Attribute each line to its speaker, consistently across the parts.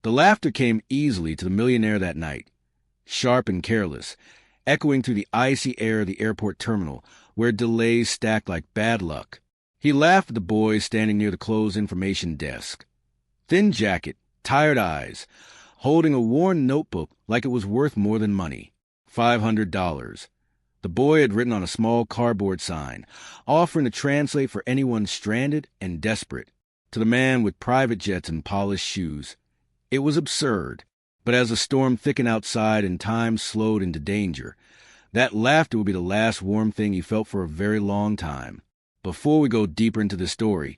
Speaker 1: The laughter came easily to the millionaire that night, sharp and careless, echoing through the icy air of the airport terminal, where delays stacked like bad luck. He laughed at the boys standing near the closed information desk. Thin jacket, tired eyes, holding a worn notebook like it was worth more than money. $500. The boy had written on a small cardboard sign, offering to translate for anyone stranded and desperate, to the man with private jets and polished shoes. It was absurd, but as the storm thickened outside and time slowed into danger, that laughter would be the last warm thing he felt for a very long time. Before we go deeper into this story,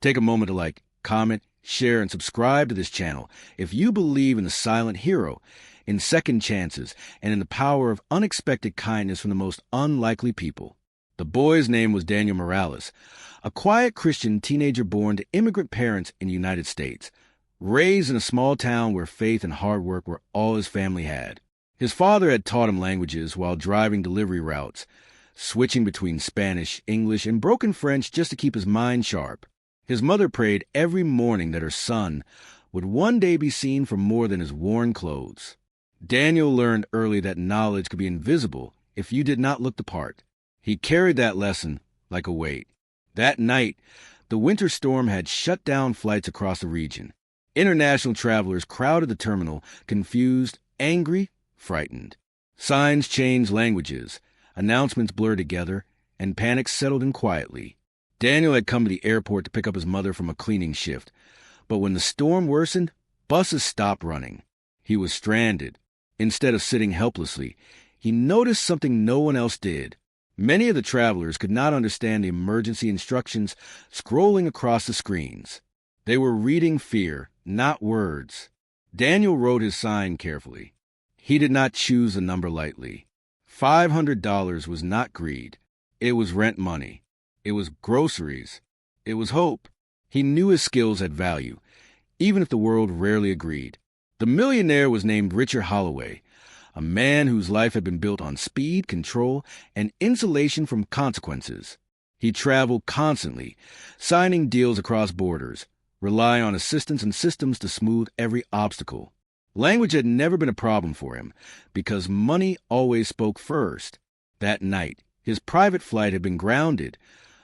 Speaker 1: take a moment to like, comment, share, and subscribe to this channel if you believe in the silent hero, in second chances, and in the power of unexpected kindness from the most unlikely people. The boy's name was Daniel Morales, a quiet Christian teenager born to immigrant parents in the United States, raised in a small town where faith and hard work were all his family had. His father had taught him languages while driving delivery routes, switching between Spanish, English, and broken French just to keep his mind sharp. His mother prayed every morning that her son would one day be seen for more than his worn clothes. Daniel learned early that knowledge could be invisible if you did not look the part. He carried that lesson like a weight. That night, the winter storm had shut down flights across the region. International travelers crowded the terminal, confused, angry, frightened. Signs changed languages, announcements blurred together, and panic settled in quietly. Daniel had come to the airport to pick up his mother from a cleaning shift, but when the storm worsened, buses stopped running. He was stranded. Instead of sitting helplessly, he noticed something no one else did. Many of the travelers could not understand the emergency instructions scrolling across the screens. They were reading fear, not words. Daniel wrote his sign carefully. He did not choose the number lightly. $500 was not greed. It was rent money. It was groceries. It was hope. He knew his skills had value, even if the world rarely agreed. The millionaire was named Richard Holloway, a man whose life had been built on speed, control, and insulation from consequences. He traveled constantly, signing deals across borders, relying on assistants and systems to smooth every obstacle. Language had never been a problem for him, because money always spoke first. That night, his private flight had been grounded,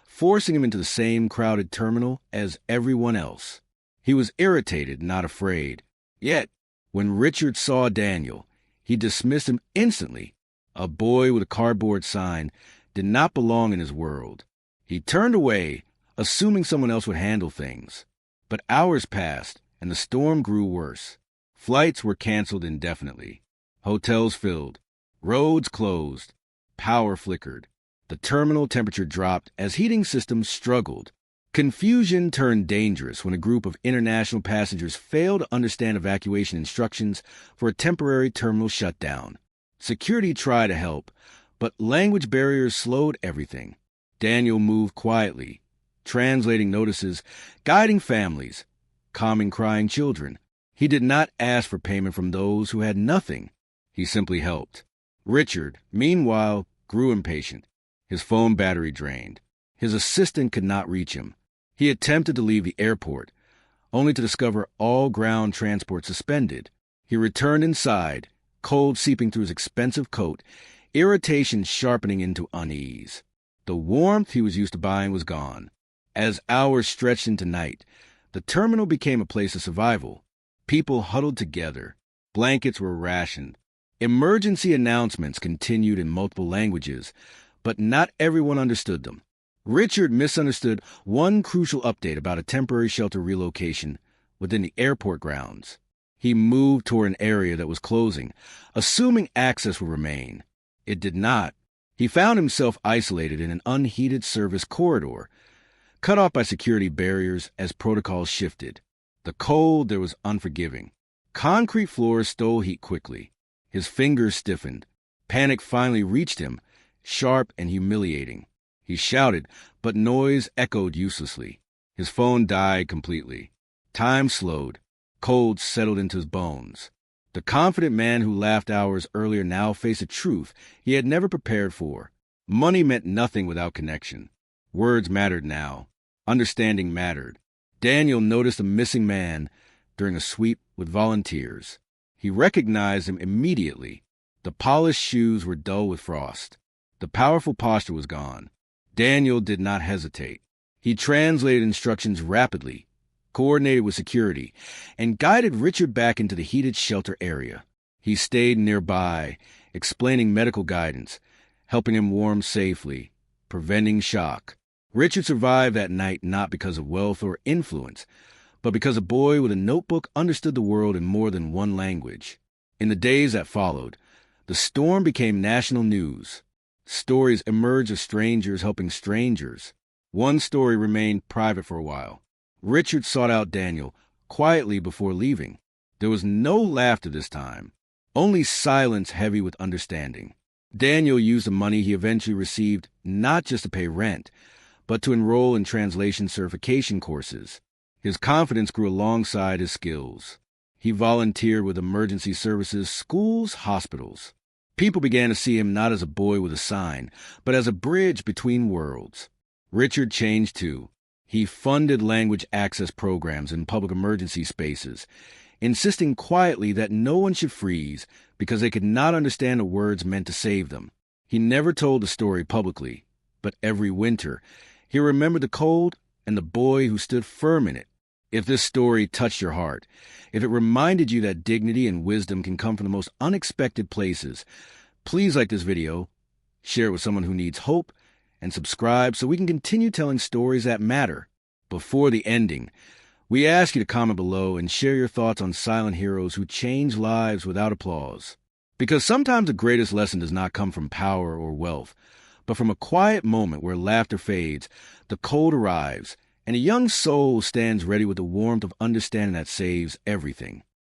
Speaker 1: forcing him into the same crowded terminal as everyone else. He was irritated, not afraid. Yet, when Richard saw Daniel, he dismissed him instantly. A boy with a cardboard sign did not belong in his world. He turned away, assuming someone else would handle things. But hours passed, and the storm grew worse. Flights were canceled indefinitely. Hotels filled. Roads closed. Power flickered. The terminal temperature dropped as heating systems struggled. Confusion turned dangerous when a group of international passengers failed to understand evacuation instructions for a temporary terminal shutdown. Security tried to help, but language barriers slowed everything. Daniel moved quietly, translating notices, guiding families, calming crying children. He did not ask for payment from those who had nothing. He simply helped. Richard, meanwhile, grew impatient. His phone battery drained. His assistant could not reach him. He attempted to leave the airport, only to discover all ground transport suspended. He returned inside, cold seeping through his expensive coat, irritation sharpening into unease. The warmth he was used to buying was gone. As hours stretched into night, the terminal became a place of survival. People huddled together. Blankets were rationed. Emergency announcements continued in multiple languages, but not everyone understood them. Richard misunderstood one crucial update about a temporary shelter relocation within the airport grounds. He moved toward an area that was closing, assuming access would remain. It did not. He found himself isolated in an unheated service corridor, cut off by security barriers as protocols shifted. The cold there was unforgiving. Concrete floors stole heat quickly. His fingers stiffened. Panic finally reached him, sharp and humiliating. He shouted, but noise echoed uselessly. His phone died completely. Time slowed. Cold settled into his bones. The confident man who laughed hours earlier now faced a truth he had never prepared for. Money meant nothing without connection. Words mattered now. Understanding mattered. Daniel noticed a missing man during a sweep with volunteers. He recognized him immediately. The polished shoes were dull with frost. The powerful posture was gone. Daniel did not hesitate. He translated instructions rapidly, coordinated with security, and guided Richard back into the heated shelter area. He stayed nearby, explaining medical guidance, helping him warm safely, preventing shock. Richard survived that night not because of wealth or influence, but because a boy with a notebook understood the world in more than one language. In the days that followed, the storm became national news. Stories emerged of strangers helping strangers. One story remained private for a while. Richard sought out Daniel quietly before leaving. There was no laughter this time, only silence heavy with understanding. Daniel used the money he eventually received not just to pay rent, but to enroll in translation certification courses. His confidence grew alongside his skills. He volunteered with emergency services, schools, hospitals. People began to see him not as a boy with a sign, but as a bridge between worlds. Richard changed too. He funded language access programs in public emergency spaces, insisting quietly that no one should freeze because they could not understand the words meant to save them. He never told the story publicly, but every winter, he remembered the cold and the boy who stood firm in it. If this story touched your heart, if it reminded you that dignity and wisdom can come from the most unexpected places, please like this video, share it with someone who needs hope, and subscribe so we can continue telling stories that matter. Before the ending, we ask you to comment below and share your thoughts on silent heroes who change lives without applause. Because sometimes the greatest lesson does not come from power or wealth, but from a quiet moment where laughter fades, the cold arrives, and a young soul stands ready with the warmth of understanding that saves everything.